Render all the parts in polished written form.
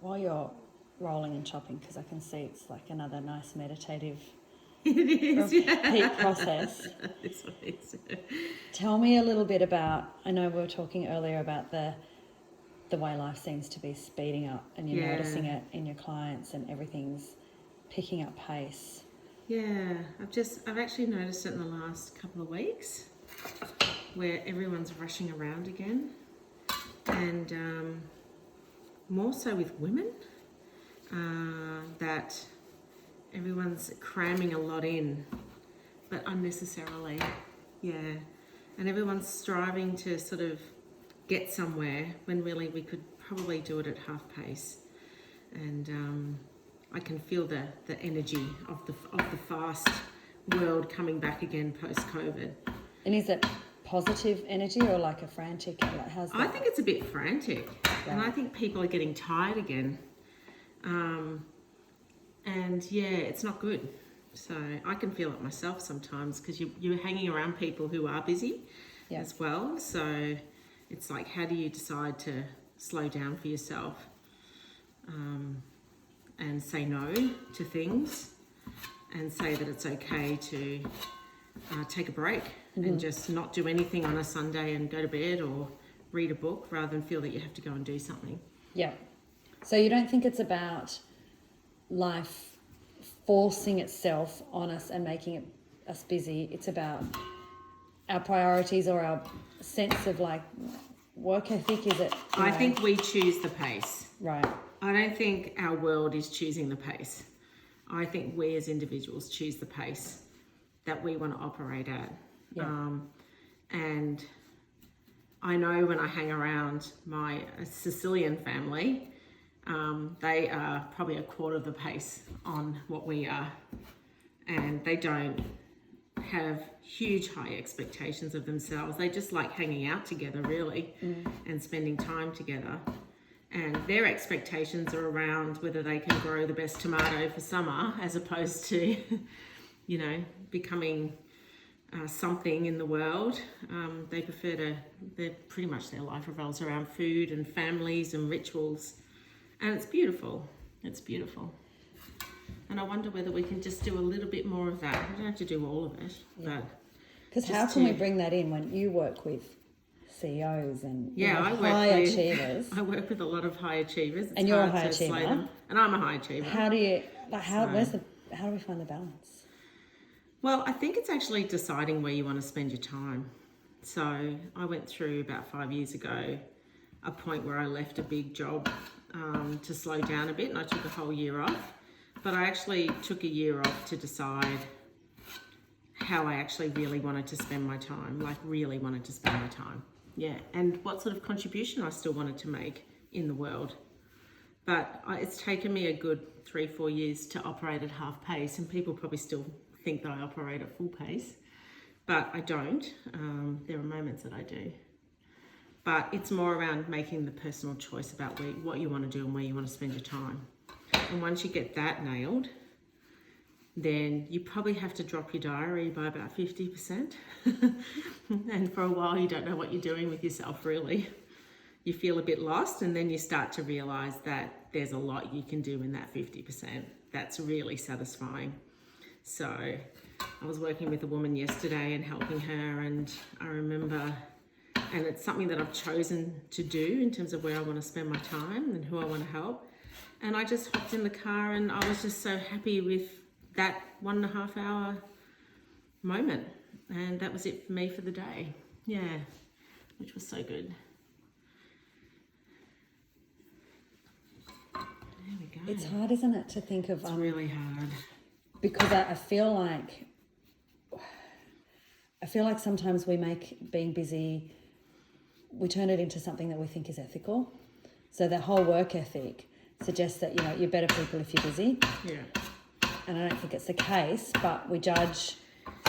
while you're rolling and chopping, because I can see it's like another nice meditative It is, peak process. This one is. Tell me a little bit about, I know we were talking earlier about the way life seems to be speeding up, and you're noticing it in your clients and everything's picking up pace. Yeah, I've actually noticed it in the last couple of weeks where everyone's rushing around again, and more so with women, that everyone's cramming a lot in, but unnecessarily. Yeah, and everyone's striving to sort of get somewhere when really we could probably do it at half pace. And I can feel the energy of the fast world coming back again post-COVID. And is it positive energy or like a frantic? Like how's that? I think it's a bit frantic, and I think people are getting tired again. And yeah, it's not good. So I can feel it myself sometimes, because you're hanging around people who are busy as well. So it's like, how do you decide to slow down for yourself and say no to things, and say that it's okay to take a break and just not do anything on a Sunday and go to bed or read a book, rather than feel that you have to go and do something. Yeah. So you don't think it's about life forcing itself on us and making us busy. It's about our priorities or our sense of like work ethic, is it? I think we choose the pace. Right. I don't think our world is choosing the pace. I think we as individuals choose the pace that we want to operate at. Yeah. And I know when I hang around my Sicilian family, they are probably a quarter of the pace on what we are. And they don't have huge high expectations of themselves. They just like hanging out together, really, and spending time together. And their expectations are around whether they can grow the best tomato for summer, as opposed to, you know, becoming something in the world. They prefer to, pretty much their life revolves around food and families and rituals. And it's beautiful. It's beautiful. And I wonder whether we can just do a little bit more of that. We don't have to do all of it. But because how can we bring that in when you work with CEOs and high achievers? I work with a lot of high achievers. And you're a high achiever. And I'm a high achiever. How do you, like, how do we find the balance? Well, I think it's actually deciding where you want to spend your time. So I went through about 5 years ago a point where I left a big job to slow down a bit, and I took a whole year off. But I actually took a year off to decide how I actually really wanted to spend my time, like really wanted to spend my time. Yeah, and what sort of contribution I still wanted to make in the world. But it's taken me a good 3-4 years to operate at half pace, and people probably still think that I operate at full pace, but I don't. There are moments that I do. But it's more around making the personal choice about what you want to do and where you want to spend your time. And once you get that nailed, then you probably have to drop your diary by about 50%. And for a while, you don't know what you're doing with yourself, really. You feel a bit lost, and then you start to realize that there's a lot you can do in that 50%. That's really satisfying. So I was working with a woman yesterday and helping her, and I remember, and it's something that I've chosen to do in terms of where I want to spend my time and who I want to help. And I just hopped in the car, and I was just so happy with that 1.5 hour moment. And that was it for me for the day. Yeah, which was so good. There we go. It's hard, isn't it, to think of... It's really hard. Because I feel like sometimes we make being busy, we turn it into something that we think is ethical. So that whole work ethic suggests that, you know, you're better people if you're busy. Yeah. And I don't think it's the case, but we judge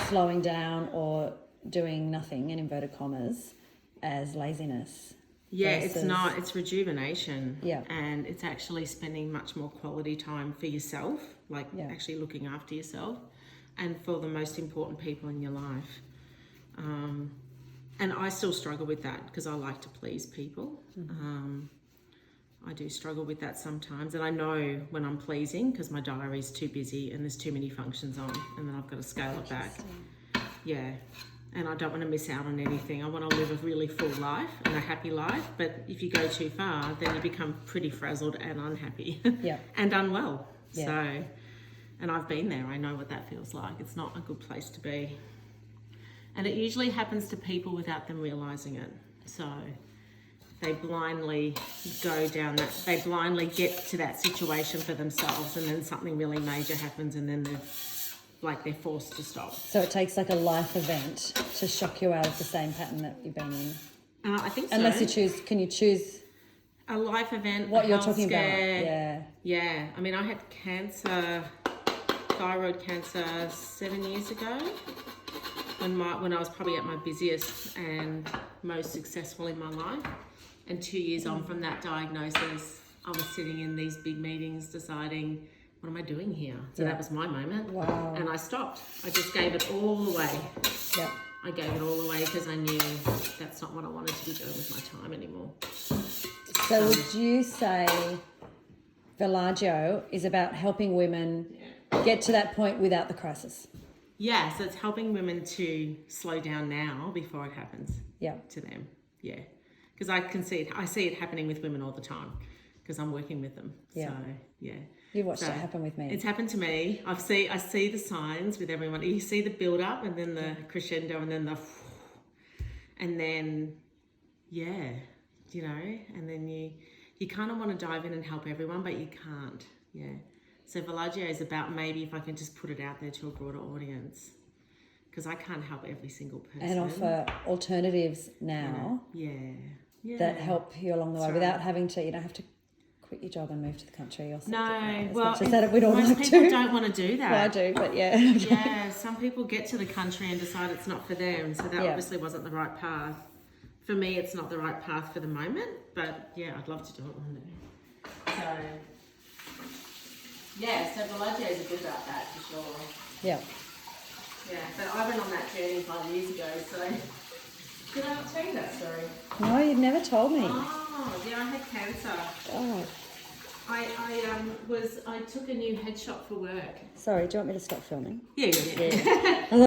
slowing down or doing nothing, in inverted commas, as laziness. Yeah, versus... it's not. It's rejuvenation. Yeah. And it's actually spending much more quality time for yourself, like actually looking after yourself, and for the most important people in your life. And I still struggle with that because I like to please people. I do struggle with that sometimes. And I know when I'm pleasing because my diary's too busy and there's too many functions on, and then I've got to scale it back. Yeah. And I don't want to miss out on anything. I want to live a really full life and a happy life. But if you go too far, then you become pretty frazzled and unhappy. Yeah. And unwell. Yeah. So, and I've been there. I know what that feels like. It's not a good place to be. And it usually happens to people without them realising it. So they blindly go down that, they blindly get to that situation for themselves, and then something really major happens, and then they're forced to stop. So it takes like a life event to shock you out of the same pattern that you've been in. I think so. Unless you choose, can you choose a life event? What a you're health talking scare. about? Yeah. Yeah. I mean, I had cancer, thyroid cancer 7 years ago, when I was probably at my busiest and most successful in my life. And 2 years on from that diagnosis, I was sitting in these big meetings deciding, what am I doing here? So that was my moment. Wow. And I stopped. I just gave it all away. Yeah. I gave it all away because I knew that's not what I wanted to be doing with my time anymore. So would you say Villagio is about helping women get to that point without the crisis? Yeah, so it's helping women to slow down now before it happens to them. Yeah. Because I see it happening with women all the time because I'm working with them. Yeah. So, yeah. You've watched it happen with me. It's happened to me. I see the signs with everyone. You see the build up and then the crescendo and then and then, and then you kind of want to dive in and help everyone, but you can't. Yeah. So Villagio is about maybe if I can just put it out there to a broader audience, because I can't help every single person. And offer alternatives now that help you along the way without having to, you don't have to quit your job and move to the country or something. No, much as that we'd all most like people to. don't want to do that. Well, I do, but yeah. Yeah, some people get to the country and decide it's not for them, so that obviously wasn't the right path. For me, it's not the right path for the moment, but yeah, I'd love to do it one day. So Villagio is a bit about that for sure. Yeah. Yeah, but I went on that journey 5 years ago, so did I not tell you that story? No, you've never told me. Oh, yeah, I had cancer. Oh. I took a new headshot for work. Sorry, do you want me to stop filming? Yeah.